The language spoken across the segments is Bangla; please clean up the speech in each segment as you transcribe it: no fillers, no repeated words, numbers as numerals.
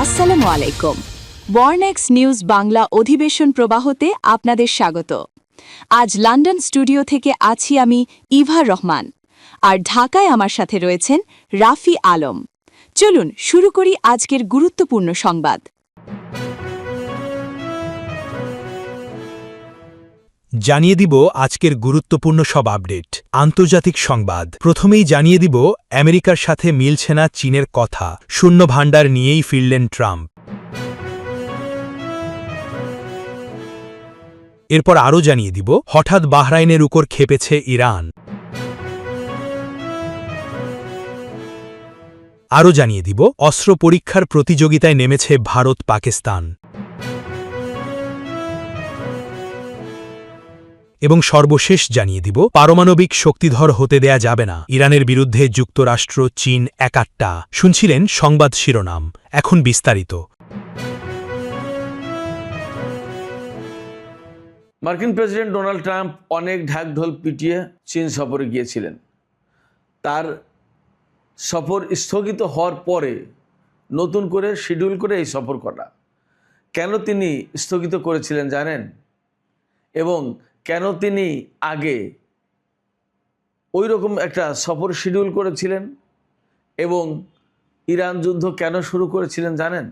আসসালামু আলাইকুম। ওয়ারনেক্স নিউজ বাংলা অধিবেশন প্রবাহতে আপনাদের স্বাগত। আজ লন্ডন স্টুডিও থেকে আছি আমি ইভা রহমান, আর ঢাকায় আমার সাথে রয়েছেন রাফি আলম। চলুন শুরু করি আজকের গুরুত্বপূর্ণ সংবাদ। জানিয়ে দিব আজকের গুরুত্বপূর্ণ সব আপডেট। আন্তর্জাতিক সংবাদ প্রথমেই জানিয়ে দিব আমেরিকার সাথে মিলছে না চীনের কথা, শূন্য ভাণ্ডার নিয়েই ফিরলেন ট্রাম্প। এরপর আরও জানিয়ে দিব হঠাৎ বাহরাইনের উপর ক্ষেপেছে ইরান। আরও জানিয়ে দিব অস্ত্র পরীক্ষার প্রতিযোগিতায় নেমেছে ভারত পাকিস্তান। এবং সর্বশেষ জানিয়ে দিব পারমাণবিক শক্তিধর হতে দেয়া যাবে না, ইরানের বিরুদ্ধে যুক্তরাষ্ট্র চীন একাট্টা। শুনছিলেন সংবাদ শিরোনাম, এখন বিস্তারিত। মার্কিন প্রেসিডেন্ট ডোনাল্ড ট্রাম্প অনেক ঢাকঢোল পিটিয়ে চীন সফরে গিয়েছিলেন। তার সফর স্থগিত হওয়ার পরে নতুন করে শিডিউল করে এই সফর করা। কেন তিনি স্থগিত করেছিলেন জানেন? এবং কেন তিনি আগে ওই রকম একটা সফর শিডিউল করেছিলেন এবং ইরান যুদ্ধ কেন শুরু করেছিলেন জানেন?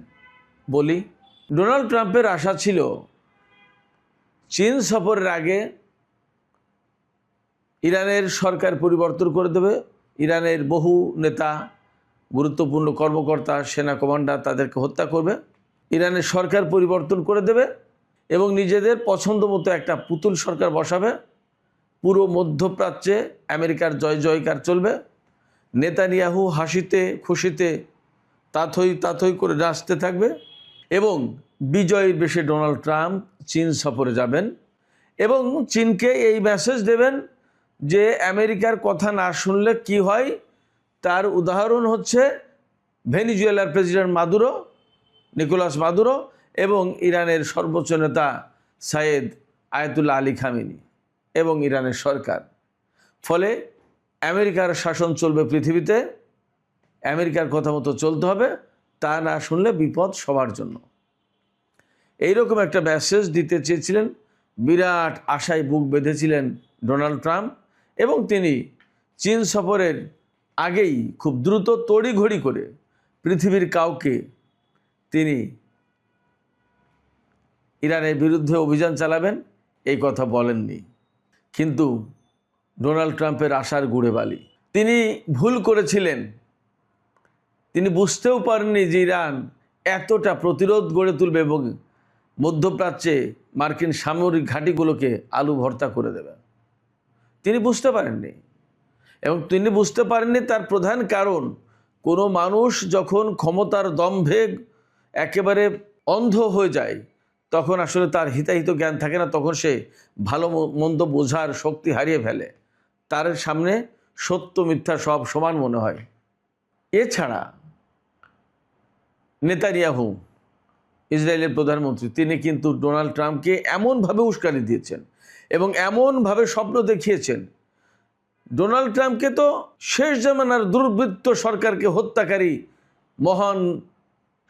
বলি, ডোনাল্ড ট্রাম্পের আশা ছিল চীন সফরের আগে ইরানের সরকার পরিবর্তন করে দেবে, ইরানের বহু নেতা, গুরুত্বপূর্ণ কর্মকর্তা, সেনা কমান্ডার তাদেরকে হত্যা করবে, ইরানের সরকার পরিবর্তন করে দেবে এবং নিজেদের পছন্দ মতো একটা পুতুল সরকার বসাবে। পুরো মধ্যপ্রাচ্যে আমেরিকার জয় জয়কার চলবে। নেতানিয়াহু হাসিতে খুশিতে তাথই করে নাচতে থাকবে এবং বিজয়ীর বেশে ডোনাল্ড ট্রাম্প চীন সফরে যাবেন এবং চীনকে এই মেসেজ দেবেন যে আমেরিকার কথা না শুনলে কি হয়। তার উদাহরণ হচ্ছে ভেনিজুয়েলার প্রেসিডেন্ট নিকোলাস মাদুরো এবং ইরানের সর্বোচ্চ নেতা সাইয়েদ আয়াতুল্লাহ আলী খামেনি এবং ইরানের সরকার। ফলে আমেরিকার শাসন চলবে পৃথিবীতে, আমেরিকার কথা মতো চলতে হবে, তা না শুনলে বিপদ সবার জন্য। এইরকম একটা মেসেজ দিতে চেয়েছিলেন, বিরাট আশায় বুক বেঁধেছিলেন ডোনাল্ড ট্রাম্প এবং তিনি চীন সফরের আগেই খুব দ্রুত তড়িঘড়ি করে পৃথিবীর কাউকে তিনি ইরানের বিরুদ্ধে অভিযান চালাবেন এই কথা বলেননি। কিন্তু ডোনাল্ড ট্রাম্পের আশার গুড়ে বালি। তিনি ভুল করেছিলেন, তিনি বুঝতেও পারেননি যে ইরান এতটা প্রতিরোধ গড়ে তুলবে এবং মধ্যপ্রাচ্যে মার্কিন সামরিক ঘাঁটিগুলোকে আলু ভর্তা করে দেবে। তিনি বুঝতে পারেননি এবং তিনি বুঝতে পারেননি তার প্রধান কারণ, কোনো মানুষ যখন ক্ষমতার দম্ভে একেবারে অন্ধ হয়ে যায় তখন আসলে তার হিতাহিত জ্ঞান থাকে না, তখন সে ভালো মন্দ বোঝার শক্তি হারিয়ে ফেলে। তার সামনে সত্য মিথ্যা সব সমান মনে হয়। এছাড়া নেতানিয়াহু ইসরায়েলের প্রধানমন্ত্রী, তিনি কিন্তু ডোনাল্ড ট্রাম্পকে এমনভাবে উস্কানি দিয়েছেন এবং এমনভাবে স্বপ্ন দেখিয়েছেন। ডোনাল্ড ট্রাম্পকে তো শেষ জামানার দুর্বৃত্ত সরকারকে হত্যাকারী মহান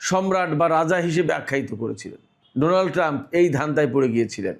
সম্রাট বা রাজা হিসেবে আখ্যায়িত করেছিলেন। ডোনাল্ড ট্রাম্প এই ধান্দায় পড়ে গিয়েছিলেন।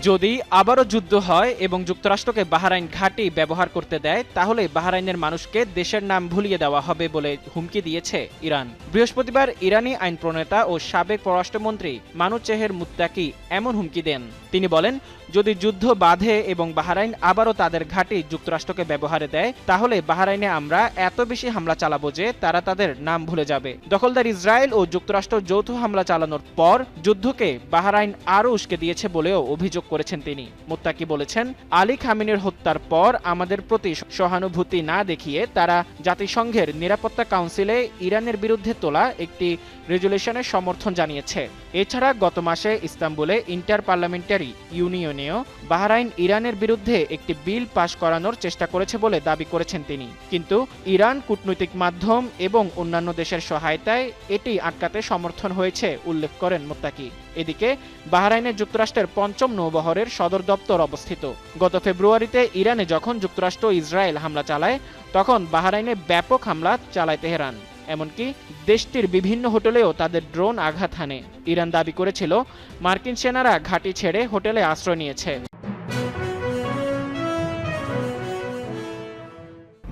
যদি আবারও যুদ্ধ হয় এবং যুক্তরাষ্ট্রকে বাহরাইন ঘাঁটি ব্যবহার করতে দেয়, তাহলে বাহরাইনের মানুষকে দেশের নাম ভুলিয়ে দেওয়া হবে বলে হুমকি দিয়েছে ইরান। বৃহস্পতিবার ইরানি আইন প্রণেতা ও সাবেক পররাষ্ট্রমন্ত্রী মানুচেহের মুত্তাকি এমন হুমকি দেন। তিনি বলেন, যদি যুদ্ধ বাধে এবং বাহরাইন আবারও তাদের ঘাঁটি যুক্তরাষ্ট্রকে ব্যবহারে দেয়, তাহলে বাহরাইনে আমরা এত বেশি হামলা চালাবো যে তারা তাদের নাম ভুলে যাবে। দখলদার ইসরায়েল ও যুক্তরাষ্ট্র যৌথ হামলা চালানোর পর যুদ্ধকে বাহরাইন আরও উস্কে দিয়েছে বলেও অভিযোগ করেছেন তিনি। মুত্তাকি বলেছেন, আলী খামেনির হত্যার পর আমাদের প্রতি সহানুভূতি না দেখিয়ে তারা জাতিসংঘের নিরাপত্তা কাউন্সিলে ইরানের বিরুদ্ধে তোলা একটি রেজুলেশনের সমর্থন জানিয়েছে। এছাড়া গত মাসে ইস্তাম্বুলে ইন্টার পার্লামেন্টারি ইউনিয়নে জানিয়েও বাহরাইন ইরানের বিরুদ্ধে একটি বিল পাশ করানোর চেষ্টা করেছে বলে দাবি করেছেন তিনি। কিন্তু ইরান কূটনৈতিক মাধ্যম এবং অন্যান্য দেশের সহায়তায় এটি আটকাতে সমর্থন হয়েছে উল্লেখ করেন মুত্তাকি। এদিকে বাহরাইনে যুক্তরাষ্ট্রের ৫ম নৌবহরের সদর দপ্তর অবস্থিত। গত ফেব্রুয়ারিতে ইরানে যখন যুক্তরাষ্ট্র ও ইসরায়েল হামলা চালায় তখন বাহরাইনে ব্যাপক হামলা চালায় তেহরান। এমনকি দেশটির বিভিন্ন হোটেলেও তাদের ড্রোন আঘাত হানে। ইরান দাবি করেছিল মার্কিন সেনারা ঘাঁটি ছেড়ে হোটেলে আশ্রয় নিয়েছে।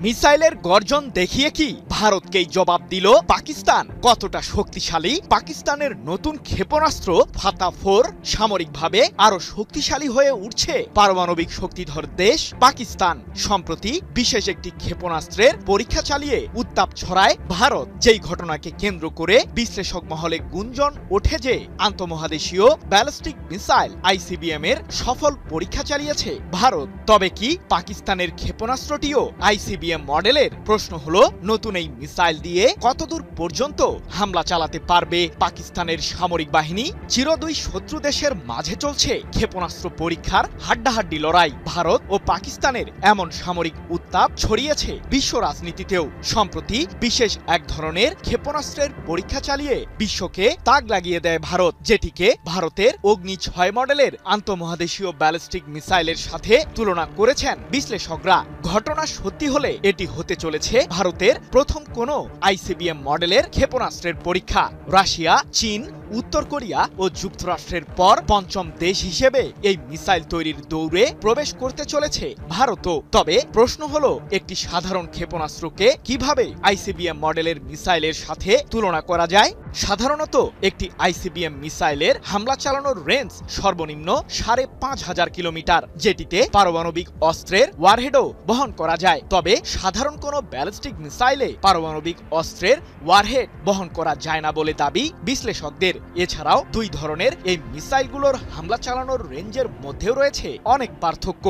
মিসাইলের গর্জন দেখিয়ে কি ভারতকেই জবাব দিল পাকিস্তান? কতটা শক্তিশালী পাকিস্তানের নতুন ক্ষেপণাস্ত্র ফাতা-4 সামরিকভাবে আরো শক্তিশালী হয়ে উঠছে পারমাণবিক শক্তিধর দেশ পাকিস্তান। সম্প্রতি বিশেষ একটি ক্ষেপণাস্ত্রের পরীক্ষা চালিয়ে উত্তাপ ছড়ায় ভারত। যেই ঘটনাকে কেন্দ্র করে বিশ্লেষক মহলে গুঞ্জন ওঠে যে আন্তঃমহাদেশীয় ব্যালিস্টিক মিসাইল ICBM এর সফল পরীক্ষা চালিয়েছে ভারত। তবে কি পাকিস্তানের ক্ষেপণাস্ত্রটিও ICBM মডেলের? প্রশ্ন হলো, নতুন এই মিসাইল দিয়ে কতদূর পর্যন্ত হামলা চালাতে পারবে পাকিস্তানের সামরিক বাহিনী? চিরদুই শত্রু দেশের মাঝে চলছে ক্ষেপণাস্ত্র পরীক্ষার হাড্ডাহাড্ডি লড়াই। ভারত ও পাকিস্তানের এমন সামরিক উত্তাপ ছড়িয়েছে বিশ্ব রাজনীতিতেও। সম্প্রতি বিশেষ এক ধরনের ক্ষেপণাস্ত্রের পরীক্ষা চালিয়ে বিশ্বকে তাক লাগিয়ে দেয় ভারত, যেটিকে ভারতের অগ্নি 6 মডেলের আন্তঃমহাদেশীয় ব্যালিস্টিক মিসাইলের সাথে তুলনা করেছেন বিশ্লেষকরা। ঘটনা সত্যি হলে এটি হতে চলেছে ভারতের প্রথম কোনো ICBM মডেলের ক্ষেপণাস্ত্রের পরীক্ষা। রাশিয়া, চীন, উত্তর কোরিয়া ও যুক্তরাষ্ট্রের পর ৫ম দেশ হিসেবে এই মিসাইল তৈরির দৌড়ে প্রবেশ করতে চলেছে ভারতও। তবে প্রশ্ন হলো, একটি সাধারণ ক্ষেপণাস্ত্রকে কিভাবে ICBM মডেলের মিসাইলের সাথে তুলনা করা যায়? সাধারণত একটি ICBM মিসাইলের হামলা চালানোর রেঞ্জ সর্বনিম্ন ৫,৫০০ কিলোমিটার, যেটিতে পারমাণবিক অস্ত্রের ওয়ারহেডও বহন করা যায়। তবে সাধারণ কোনো ব্যালিস্টিক মিসাইলে পারমাণবিক অস্ত্রের ওয়ারহেড বহন করা যায় না বলে দাবি বিশ্লেষকদের। এছাড়াও দুই ধরনের এই মিসাইলগুলোর হামলা চালানোর রেঞ্জের মধ্যেও রয়েছে অনেক পার্থক্য।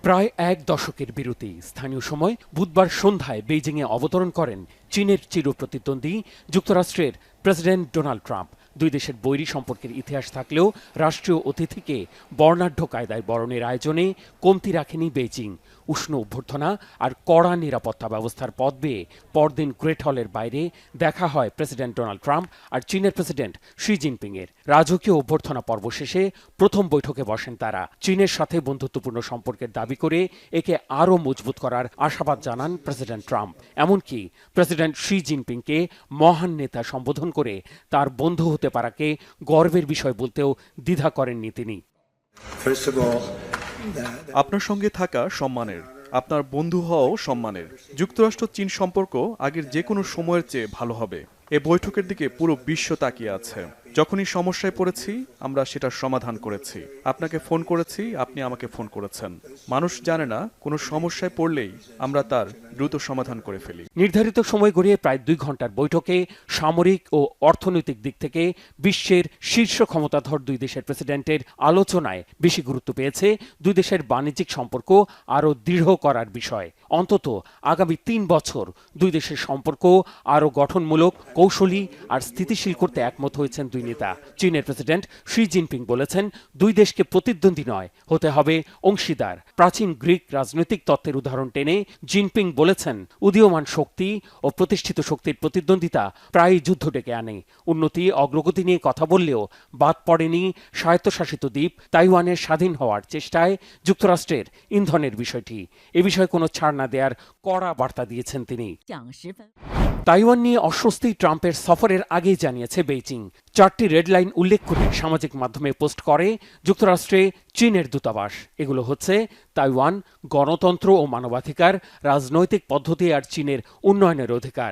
প্রায় এক দশকের বিরতি স্থানীয় সময় বুধবার সন্ধ্যায় বেইজিংয়ে অবতরণ করেন চীনের চিরপ্রতিদ্বন্দ্বী যুক্তরাষ্ট্রের প্রেসিডেন্ট ডোনাল্ড ট্রাম্প। দুই দেশের বৈরী সম্পর্কের ইতিহাস থাকলেও রাষ্ট্রীয় অতিথিকে বর্ণাঢ্য কায়দায় বরণের আয়োজনে কমতি রাখেনি বেইজিং। উষ্ণ অভ্যর্থনা আর কড়া নিরাপত্তা ব্যবস্থার পথ বেয়ে পরদিন গ্রেট হলের বাইরে দেখা হয় প্রেসিডেন্ট ডোনাল্ড ট্রাম্প আর চীনের প্রেসিডেন্ট শি জিনপিং এর। রাজকীয় অভ্যর্থনা পর্ব শেষে প্রথম বৈঠকে বসেন তারা। চীনের সাথে বন্ধুত্বপূর্ণ সম্পর্কের দাবি করে একে আরও মজবুত করার আশাবাদ জানান প্রেসিডেন্ট ট্রাম্প। এমনকি প্রেসিডেন্ট শি জিনপিংকে মহান নেতা সম্বোধন করে তার বন্ধু হতে পারাকে গর্বের বিষয় বলতেও দ্বিধা করেননি তিনি। আপনার সঙ্গে থাকা সম্মানের, আপনার বন্ধু হওয়াও সম্মানের। যুক্তরাষ্ট্র চীন সম্পর্ক আগের যে কোনো সময়ের চেয়ে ভালো হবে। এ বৈঠকের দিকে পুরো বিশ্ব তাকিয়ে আছে। যখনই সমস্যায় পড়েছি আমরা সেটার সমাধান করেছি। আপনাকে ফোন করেছি, আপনি আমাকে ফোন করেছেন। মানুষ জানে না, কোনো সমস্যায় পড়লেই আমরা তার দ্রুত সমাধান করে ফেলি। নির্ধারিত সময় গড়িয়ে প্রায় 2 ঘন্টার বৈঠকে সামরিক ও অর্থনৈতিক দিক থেকে বিশ্বের শীর্ষ ক্ষমতাধর দুই দেশের প্রেসিডেন্টের আলোচনায় বেশি গুরুত্ব পেয়েছে দুই দেশের বাণিজ্যিক সম্পর্ক আরও দৃঢ় করার বিষয়। অন্তত আগামী 3 বছর দুই দেশের সম্পর্ক আরও গঠনমূলক, কৌশলী আর স্থিতিশীল করতে একমত হয়েছেন দুই নেতা। চীনের প্রেসিডেন্ট শি জিনপিং বলেছেন, দুই দেশকে প্রতিদ্বন্দ্বী নয়, হতে হবে অংশীদার। প্রাচীন গ্রিক রাজনৈতিক তত্ত্বের উদাহরণ টেনে জিনপিং বলেছেন, উদীয়মান শক্তি ও প্রতিষ্ঠিত শক্তির প্রতিদ্বন্দ্বিতা প্রায়ই যুদ্ধ ডেকে আনে। উন্নতি, অগ্রগতি নিয়ে কথা বললেও বাদ পড়েনি স্বায়ত্তশাসিত দ্বীপ তাইওয়ানের স্বাধীন হওয়ার চেষ্টায় যুক্তরাষ্ট্রের ইন্ধনের বিষয়টি। এ বিষয়ে কোনো ছাড় না দেওয়ার কড়া বার্তা দিয়েছেন তিনি। তাইওয়ান নিয়ে অস্বস্তি ট্রাম্পের সফরের আগেই জানিয়েছে বেইজিং। 4টি রেড লাইন উল্লেখ করে সামাজিক মাধ্যমে পোস্ট করে যুক্তরাষ্ট্রে চীনের দূতাবাস। এগুলো হচ্ছে তাইওয়ান, গণতন্ত্র ও মানবাধিকার, রাজনৈতিক পদ্ধতি আর চীনের উন্নয়নের অধিকার।